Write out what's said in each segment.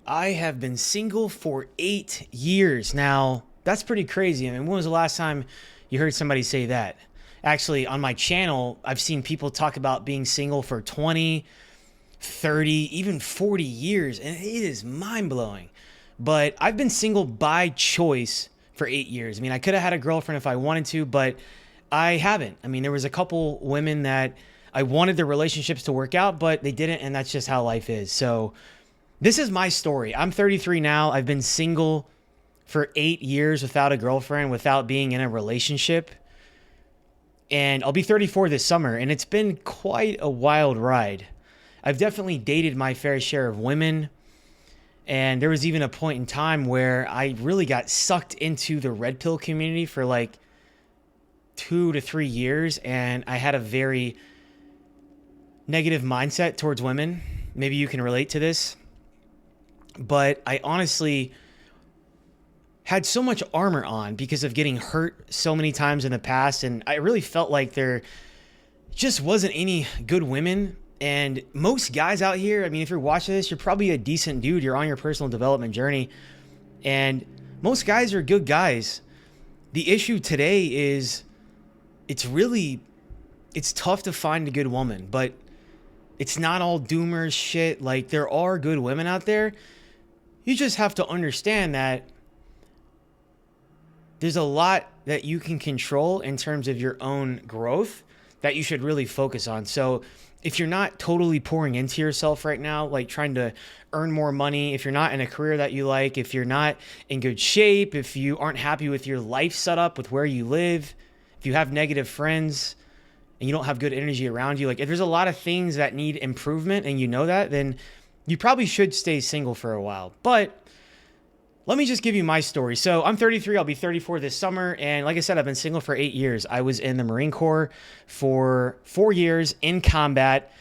I have been single for 8 years now. That's pretty crazy. I mean, when was the last time you heard somebody say that? Actually, on my channel, I've seen people talk about being single for 20, 30, even 40 years, and it is mind blowing. But I've been single by choice for 8 years. I mean, I could have had a girlfriend if I wanted to, but I haven't. I mean, there was a couple women that I wanted their relationships to work out, but they didn't, and that's just how life is. So, this is my story. I'm 33 now. I've been single for 8 years without a girlfriend, without being in a relationship. And I'll be 34 this summer, and it's been quite a wild ride. I've definitely dated my fair share of women, and there was even a point in time where I really got sucked into the red pill community for like 2 to 3 years, and I had a very negative mindset towards women. Maybe you can relate to this. But I honestly had so much armor on because of getting hurt so many times in the past. And I really felt like there just wasn't any good women. And most guys out here, I mean, if you're watching this, you're probably a decent dude. You're on your personal development journey. And most guys are good guys. The issue today is it's tough to find a good woman, but it's not all doomers shit. Like, there are good women out there. You just have to understand that there's a lot that you can control in terms of your own growth that you should really focus on. So if you're not totally pouring into yourself right now, like trying to earn more money, if you're not in a career that you like, if you're not in good shape, if you aren't happy with your life setup, with where you live, if you have negative friends and you don't have good energy around you, like if there's a lot of things that need improvement and you know that, then you probably should stay single for a while. But let me just give you my story. So I'm 33, I'll be 34 this summer. And like I said, I've been single for 8 years. I was in the Marine Corps for 4 years in combat.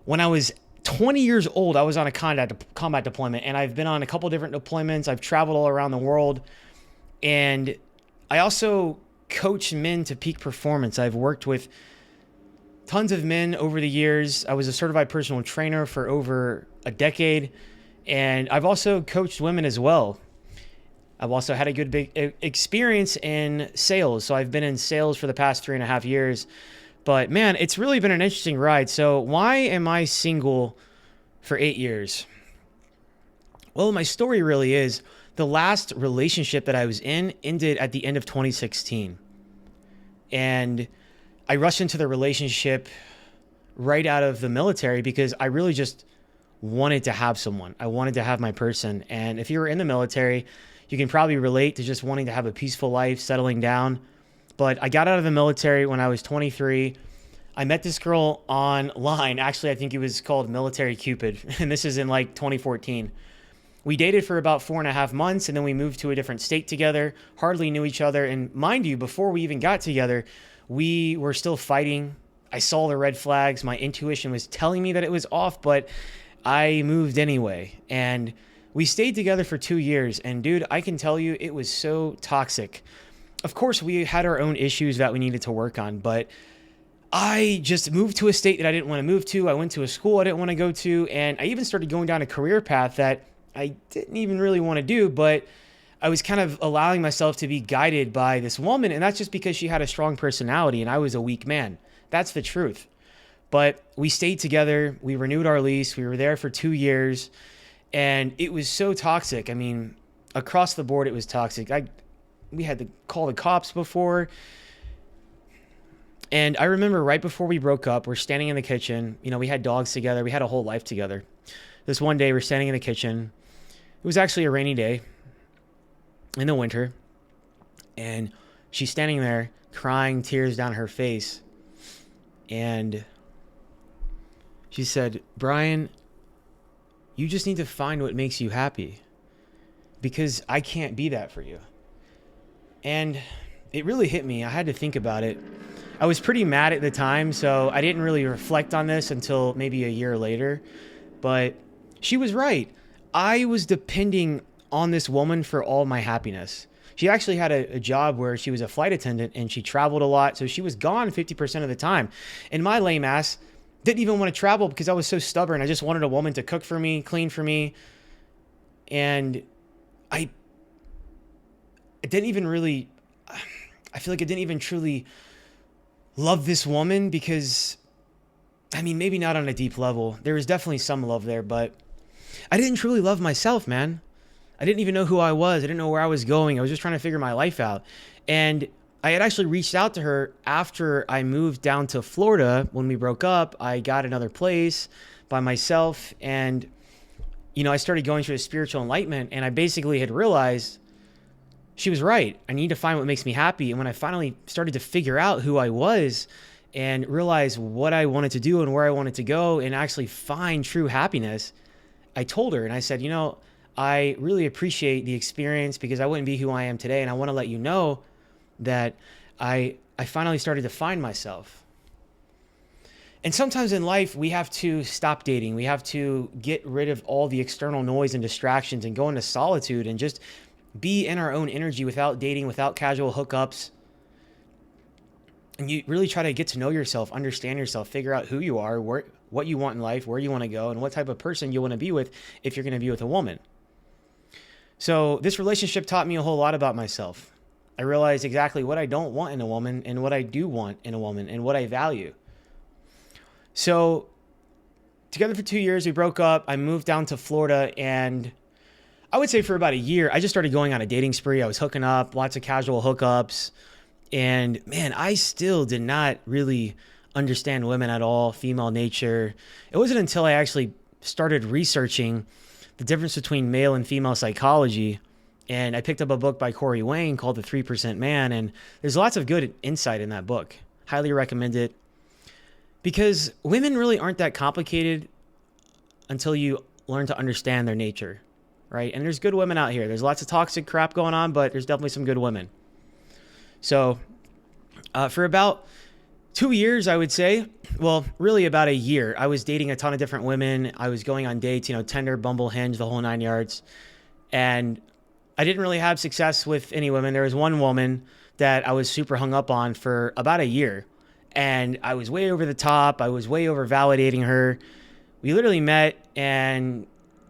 When I was 20 years old, I was on a combat deployment, and I've been on a couple different deployments. I've traveled all around the world. And I also coach men to peak performance. I've worked with tons of men over the years. I was a certified personal trainer for over a decade, and I've also coached women as well. I've also had a good big experience in sales. So I've been in sales for the past 3.5 years, but man, it's really been an interesting ride. So why am I single for 8 years? Well, my story really is the last relationship that I was in ended at the end of 2016. And I rushed into the relationship right out of the military because I really just wanted to have someone. I wanted to have my person. And if you were in the military, you can probably relate to just wanting to have a peaceful life, settling down. But I got out of the military when I was 23. I met this girl online. Actually, I think it was called Military Cupid. And this is in like 2014. We dated for about 4.5 months, and then we moved to a different state together, hardly knew each other. And mind you, before we even got together, we were still fighting. I saw the red flags. My intuition was telling me that it was off, but I moved anyway. And we stayed together for 2 years. And dude, I can tell you, it was so toxic. Of course, we had our own issues that we needed to work on, but I just moved to a state that I didn't want to move to. I went to a school I didn't want to go to. And I even started going down a career path that I didn't even really want to do, but I was kind of allowing myself to be guided by this woman. And that's just because she had a strong personality and I was a weak man. That's the truth. But we stayed together. We renewed our lease. We were there for 2 years. And it was so toxic. I mean, across the board, it was toxic. We had to call the cops before. And I remember right before we broke up, we're standing in the kitchen. You know, we had dogs together. We had a whole life together. This one day, we're standing in the kitchen. It was actually a rainy day in the winter. And she's standing there crying, tears down her face. And she said, "Brian, you just need to find what makes you happy, because I can't be that for you." And it really hit me. I had to think about it. I was pretty mad at the time, so I didn't really reflect on this until maybe a year later. But she was right. I was depending on this woman for all my happiness. She actually had a job where she was a flight attendant and she traveled a lot. So she was gone 50% of the time. And my lame ass didn't even want to travel because I was so stubborn. I just wanted a woman to cook for me, clean for me, And I didn't even really, I feel like I didn't even truly love this woman because, I mean, maybe not on a deep level. There was definitely some love there, but I didn't truly love myself, man. I didn't even know who I was. I didn't know where I was going. I was just trying to figure my life out. And I had actually reached out to her after I moved down to Florida. When we broke up, I got another place by myself. And, I started going through a spiritual enlightenment. And I basically had realized she was right. I need to find what makes me happy. And when I finally started to figure out who I was and realize what I wanted to do and where I wanted to go and actually find true happiness, I told her and I said, I really appreciate the experience because I wouldn't be who I am today. And I want to let you know that I finally started to find myself. And sometimes in life, we have to stop dating. We have to get rid of all the external noise and distractions and go into solitude and just be in our own energy without dating, without casual hookups. And you really try to get to know yourself, understand yourself, figure out who you are, what you want in life, where you want to go, and what type of person you want to be with if you're going to be with a woman. So this relationship taught me a whole lot about myself. I realized exactly what I don't want in a woman and what I do want in a woman and what I value. So together for 2 years, we broke up. I moved down to Florida, and I would say for about a year, I just started going on a dating spree. I was hooking up, lots of casual hookups. And man, I still did not really understand women at all, female nature. It wasn't until I actually started researching the difference between male and female psychology. And I picked up a book by Corey Wayne called The 3% Man. And there's lots of good insight in that book. Highly recommend it. Because women really aren't that complicated until you learn to understand their nature, right? And there's good women out here. There's lots of toxic crap going on, but there's definitely some good women. So for about 2 years, I would say, well, really about a year, I was dating a ton of different women. I was going on dates, Tinder, Bumble, Hinge, the whole 9 yards. And I didn't really have success with any women. There was one woman that I was super hung up on for about a year. And I was way over the top. I was way over validating her. We literally met and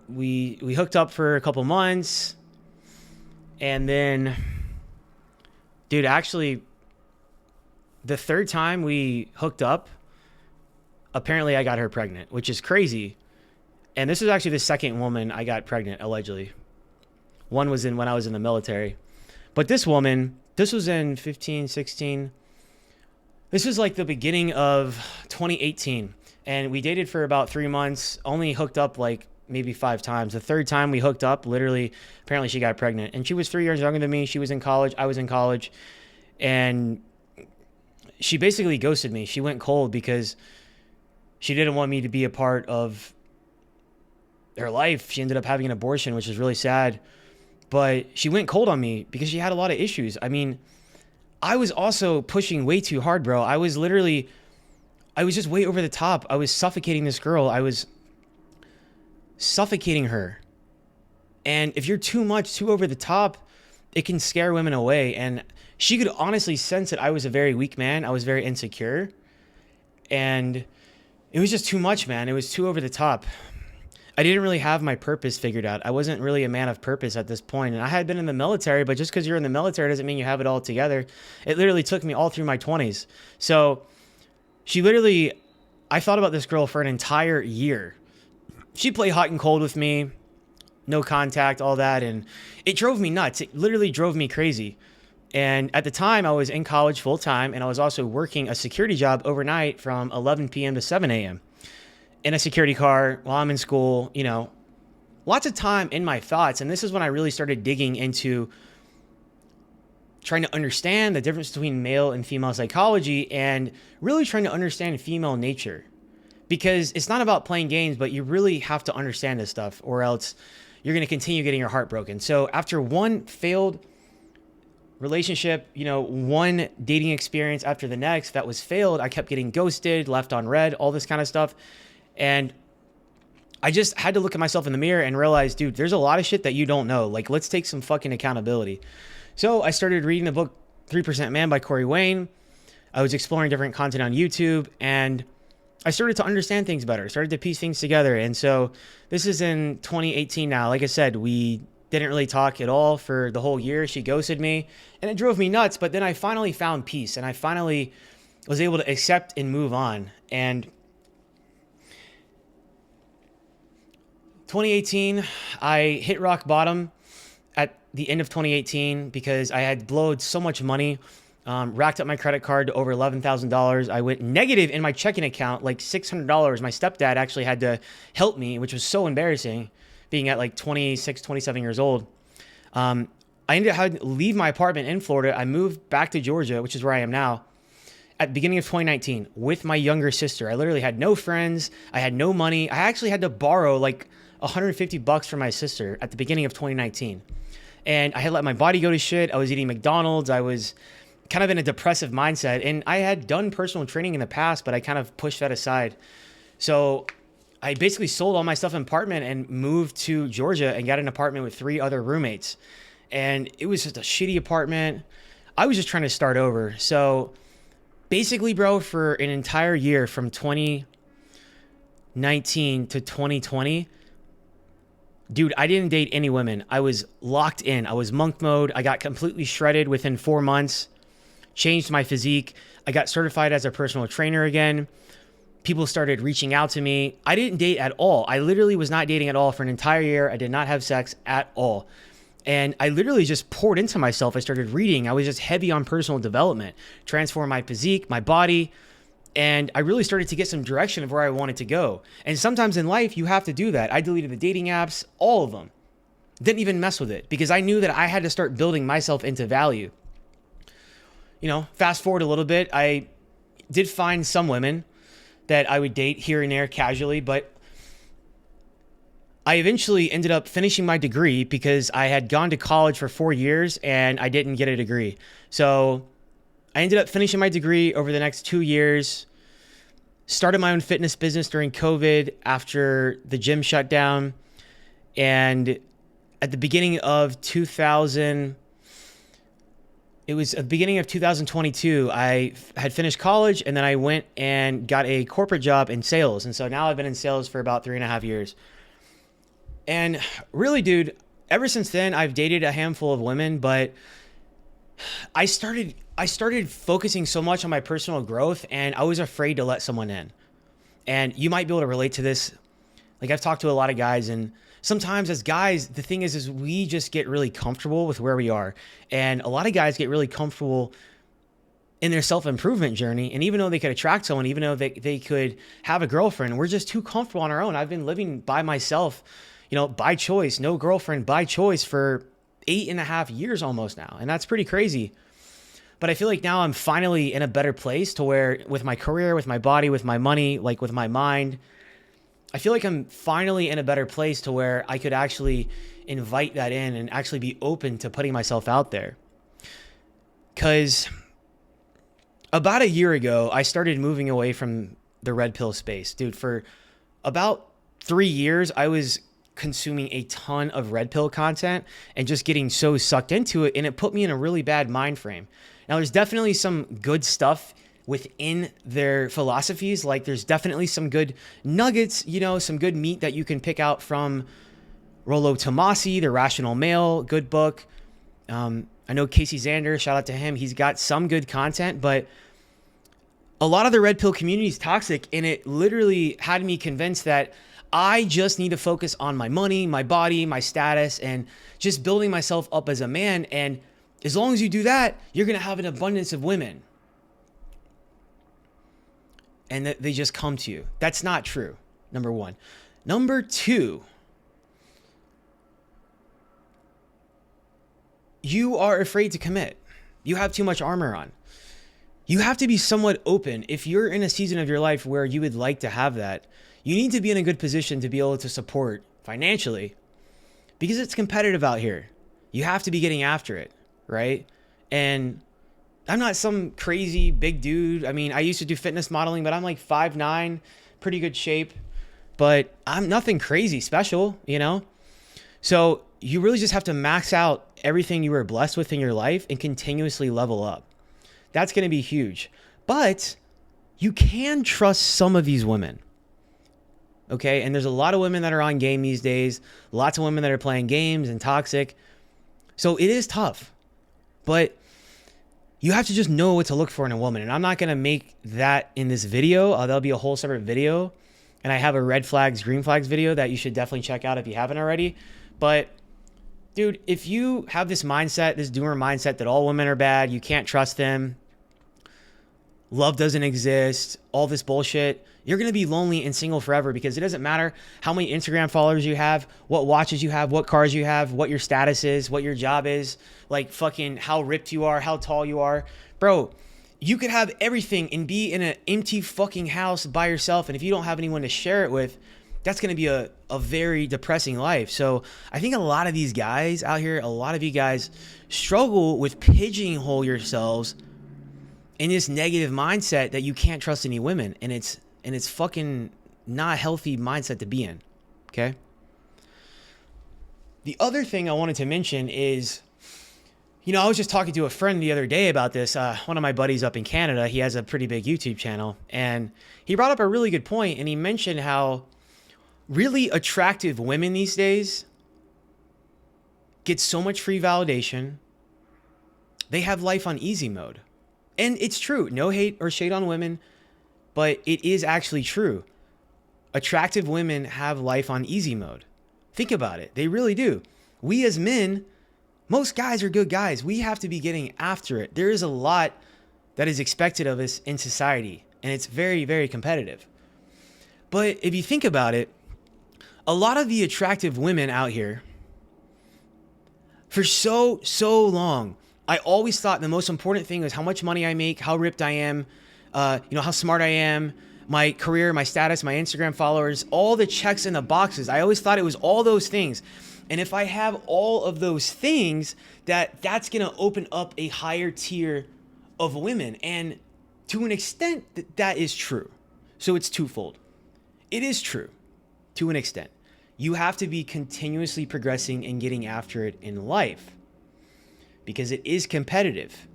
we hooked up for a couple months. And then, dude, actually, the third time we hooked up, apparently I got her pregnant, which is crazy. And this was actually the second woman I got pregnant, allegedly. One was when I was in the military. But this woman, this was in 15, 16. This was like the beginning of 2018. And we dated for about 3 months, only hooked up like maybe 5 times. The third time we hooked up, literally, apparently she got pregnant. And she was 3 years younger than me. She was in college. I was in college. And she basically ghosted me. She went cold because she didn't want me to be a part of her life. She ended up having an abortion, which is really sad. But she went cold on me because she had a lot of issues. I mean, I was also pushing way too hard, bro. I was just way over the top. I was suffocating this girl. I was suffocating her. And if you're too much, too over the top, it can scare women away. And she could honestly sense that I was a very weak man. I was very insecure. And it was just too much, man. It was too over the top. I didn't really have my purpose figured out. I wasn't really a man of purpose at this point. And I had been in the military, but just because you're in the military doesn't mean you have it all together. It literally took me all through my 20s. So I thought about this girl for an entire year. She'd play hot and cold with me, no contact, all that. And it drove me nuts. It literally drove me crazy. And at the time, I was in college full time, and I was also working a security job overnight from 11 p.m. to 7 a.m. in a security car while I'm in school, lots of time in my thoughts. And this is when I really started digging into trying to understand the difference between male and female psychology and really trying to understand female nature. Because it's not about playing games, but you really have to understand this stuff or else you're going to continue getting your heart broken. So after one failed relationship, one dating experience after the next that was failed, I kept getting ghosted, left on red, all this kind of stuff. And I just had to look at myself in the mirror and realize, dude, there's a lot of shit that you don't know. Like, let's take some fucking accountability. So I started reading the book 3% Man by Corey Wayne. I was exploring different content on YouTube, and I started to understand things better, started to piece things together. And so this is in 2018 now. Like I said, we didn't really talk at all for the whole year. She ghosted me and it drove me nuts. But then I finally found peace and I finally was able to accept and move on. And 2018, I hit rock bottom at the end of 2018 because I had blowed so much money, racked up my credit card to over $11,000. I went negative in my checking account, like $600. My stepdad actually had to help me, which was so embarrassing, being at like 26, 27 years old. I ended up having to leave my apartment in Florida. I moved back to Georgia, which is where I am now, at the beginning of 2019 with my younger sister. I literally had no friends. I had no money. I actually had to borrow like $150 from my sister at the beginning of 2019. And I had let my body go to shit. I was eating McDonald's. I was kind of in a depressive mindset. And I had done personal training in the past, but I kind of pushed that aside. So I basically sold all my stuff in an apartment and moved to Georgia and got an apartment with 3 other roommates. And it was just a shitty apartment. I was just trying to start over. So basically, bro, for an entire year from 2019 to 2020, dude, I didn't date any women. I was locked in. I was monk mode. I got completely shredded within 4 months, changed my physique. I got certified as a personal trainer again. People started reaching out to me. I didn't date at all. I literally was not dating at all for an entire year. I did not have sex at all. And I literally just poured into myself. I started reading. I was just heavy on personal development, transform my physique, my body. And I really started to get some direction of where I wanted to go. And sometimes in life, you have to do that. I deleted the dating apps, all of them. Didn't even mess with it because I knew that I had to start building myself into value. Fast forward a little bit, I did find some women that I would date here and there casually, but I eventually ended up finishing my degree because I had gone to college for 4 years and I didn't get a degree. So I ended up finishing my degree over the next 2 years, started my own fitness business during COVID after the gym shut down. And at the beginning of 2022, I had finished college and then I went and got a corporate job in sales. And so now I've been in sales for about 3.5 years. And really, dude, ever since then, I've dated a handful of women, but I started focusing so much on my personal growth and I was afraid to let someone in. And you might be able to relate to this. Like I've talked to a lot of guys and sometimes as guys, the thing is we just get really comfortable with where we are. And a lot of guys get really comfortable in their self-improvement journey. And even though they could attract someone, even though they could have a girlfriend, we're just too comfortable on our own. I've been living by myself, by choice, no girlfriend, by choice for 8.5 years almost now. And that's pretty crazy. But I feel like now I'm finally in a better place to where with my career, with my body, with my money, like with my mind, I feel like I'm finally in a better place to where I could actually invite that in and actually be open to putting myself out there. Because about a year ago, I started moving away from the red pill space. Dude, for about 3 years, I was consuming a ton of red pill content and just getting so sucked into it. And it put me in a really bad mind frame. Now, there's definitely some good stuff within their philosophies. Like there's definitely some good nuggets, some good meat that you can pick out from Rollo Tomasi, The Rational Male, good book. I know Casey Zander, shout out to him. He's got some good content, but a lot of the red pill community is toxic. And it literally had me convinced that I just need to focus on my money, my body, my status, and just building myself up as a man. And as long as you do that, you're going to have an abundance of women. And that they just come to you. That's not true, number one. Number two, you are afraid to commit. You have too much armor on. You have to be somewhat open. If you're in a season of your life where you would like to have that, you need to be in a good position to be able to support financially because it's competitive out here. You have to be getting after it, right? And I'm not some crazy big dude. I mean, I used to do fitness modeling, but I'm like 5'9", pretty good shape, but I'm nothing crazy special, So you really just have to max out everything you were blessed with in your life and continuously level up. That's going to be huge. But you can trust some of these women. Okay. And there's a lot of women that are on game these days. Lots of women that are playing games and toxic. So it is tough, but you have to just know what to look for in a woman. And I'm not going to make that in this video. That'll be a whole separate video. And I have a red flags, green flags video that you should definitely check out if you haven't already. But dude, if you have this mindset, this doomer mindset that all women are bad, you can't trust them, love doesn't exist, all this bullshit, you're going to be lonely and single forever, because it doesn't matter how many Instagram followers you have, what watches you have, what cars you have, what your status is, what your job is, like fucking how ripped you are, how tall you are. Bro, you could have everything and be in an empty fucking house by yourself. And if you don't have anyone to share it with, that's going to be a very depressing life. So I think a lot of these guys out here, a lot of you guys struggle with pigeonhole yourselves in this negative mindset that you can't trust any women. And it's fucking not a healthy mindset to be in. Okay. The other thing I wanted to mention is, I was just talking to a friend the other day about this. One of my buddies up in Canada, he has a pretty big YouTube channel, and he brought up a really good point. And he mentioned how really attractive women these days get so much free validation. They have life on easy mode. And it's true. No hate or shade on women, but it is actually true. Attractive women have life on easy mode. Think about it. They really do. We as men, most guys are good guys. We have to be getting after it. There is a lot that is expected of us in society, and it's very, very competitive. But if you think about it, a lot of the attractive women out here, for so long, I always thought the most important thing was how much money I make, how ripped I am, how smart I am, my career, my status, my Instagram followers, all the checks in the boxes. I always thought it was all those things. And if I have all of those things, that's going to open up a higher tier of women. And to an extent, that is true. So it's twofold. It is true to an extent. You have to be continuously progressing and getting after it in life, because it is competitive.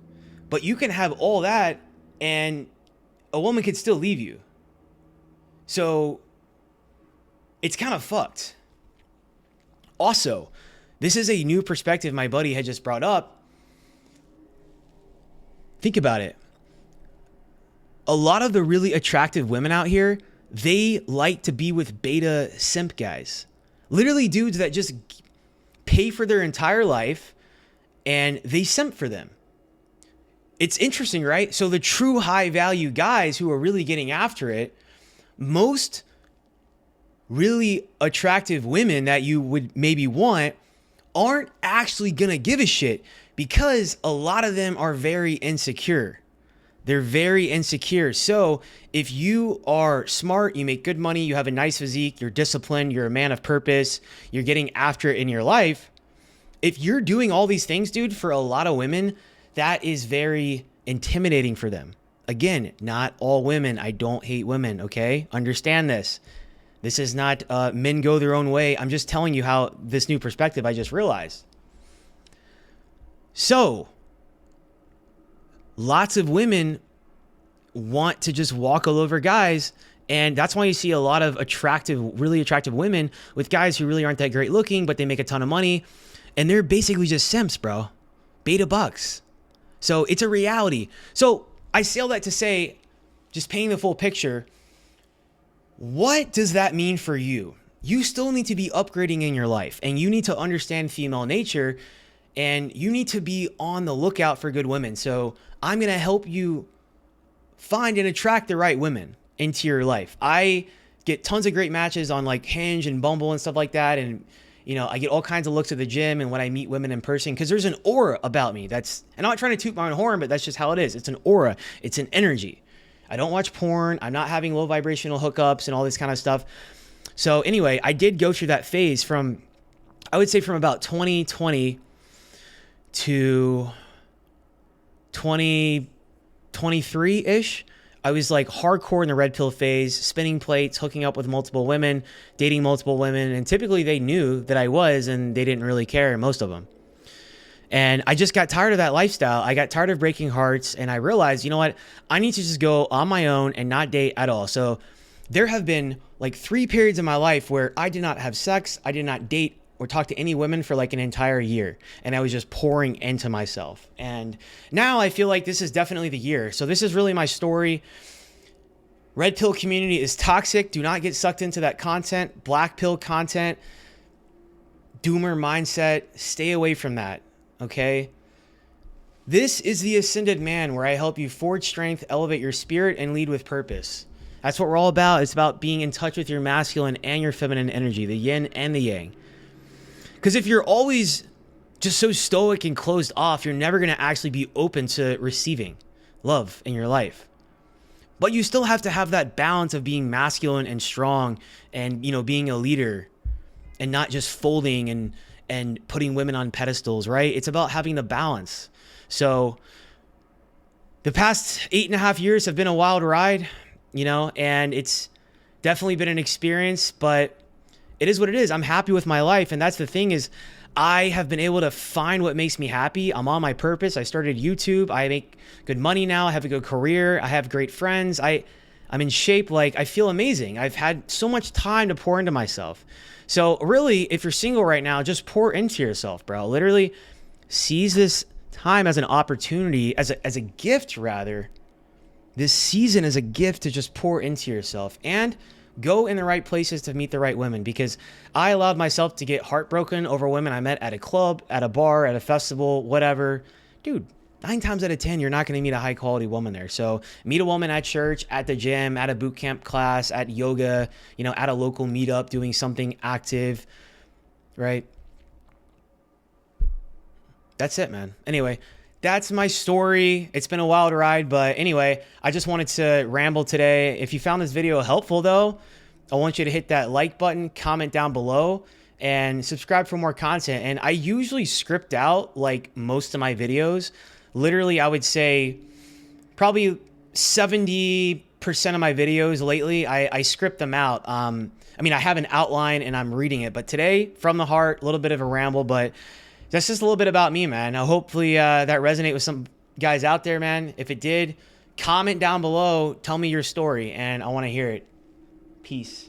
But you can have all that and a woman could still leave you. So it's kind of fucked. Also, this is a new perspective my buddy had just brought up. Think about it. A lot of the really attractive women out here, they like to be with beta simp guys. Literally dudes that just pay for their entire life and they simp for them. It's interesting, right? So the true high value guys who are really getting after it, most really attractive women that you would maybe want aren't actually gonna give a shit, because a lot of them are very insecure. They're very insecure. So if you are smart, you make good money, you have a nice physique, you're disciplined, you're a man of purpose, you're getting after it in your life, if you're doing all these things, dude, for a lot of women, that is very intimidating for them. Again, not all women. I don't hate women, okay? Understand this. This is not men go their own way. I'm just telling you how this new perspective I just realized. So, lots of women want to just walk all over guys, and that's why you see a lot of really attractive women with guys who really aren't that great looking, but they make a ton of money, and they're basically just simps, bro. Beta bucks. So it's a reality. So I say all that to say, just painting the full picture, what does that mean for you? You still need to be upgrading in your life, and you need to understand female nature, and you need to be on the lookout for good women. So I'm going to help you find and attract the right women into your life. I get tons of great matches on like Hinge and Bumble and stuff like that. And, I get all kinds of looks at the gym and when I meet women in person, because there's an aura about me. I'm not trying to toot my own horn, but that's just how it is. It's an aura. It's an energy. I don't watch porn. I'm not having low vibrational hookups and all this kind of stuff. So anyway, I did go through that phase from about 2020 to 2023-ish. I was like hardcore in the red pill phase, spinning plates, hooking up with multiple women, dating multiple women. And typically they knew that I was, and they didn't really care, most of them. And I just got tired of that lifestyle. I got tired of breaking hearts, and I realized, you know what? I need to just go on my own and not date at all. So there have been like 3 periods in my life where I did not have sex, I did not date or talk to any women for like an entire year. And I was just pouring into myself. And now I feel like this is definitely the year. So this is really my story. Red pill community is toxic. Do not get sucked into that content. Black pill content, doomer mindset, stay away from that. Okay? This is the Ascended Man, where I help you forge strength, elevate your spirit, and lead with purpose. That's what we're all about. It's about being in touch with your masculine and your feminine energy, the yin and the yang. Because if you're always just so stoic and closed off, you're never going to actually be open to receiving love in your life. But you still have to have that balance of being masculine and strong and, you know, being a leader and not just folding and putting women on pedestals, right? It's about having the balance. So the past 8.5 years have been a wild ride, you know, and it's definitely been an experience, but it is what it is. I'm happy with my life. And that's the thing, is I have been able to find what makes me happy. I'm on my purpose. I started YouTube. I make good money now. I have a good career. I have great friends. I'm in shape. Like, I feel amazing. I've had so much time to pour into myself. So really, if you're single right now, just pour into yourself, bro. Literally seize this time as an opportunity, as a gift rather. This season is a gift to just pour into yourself and go in the right places to meet the right women, because I allowed myself to get heartbroken over women I met at a club, at a bar, at a festival, whatever. Dude, 9 times out of 10, you're not going to meet a high quality woman there. So meet a woman at church, at the gym, at a boot camp class, at yoga, you know, at a local meetup, doing something active, right? That's it, man. Anyway, that's my story. It's been a wild ride, but anyway, I just wanted to ramble today. If you found this video helpful though, I want you to hit that like button, comment down below, and subscribe for more content. And I usually script out like most of my videos. Literally, I would say probably 70% of my videos lately, I script them out. I mean, I have an outline and I'm reading it, but today, from the heart, a little bit of a ramble, but that's just a little bit about me, man. Now, hopefully that resonate with some guys out there, man. If it did, comment down below. Tell me your story, and I want to hear it. Peace.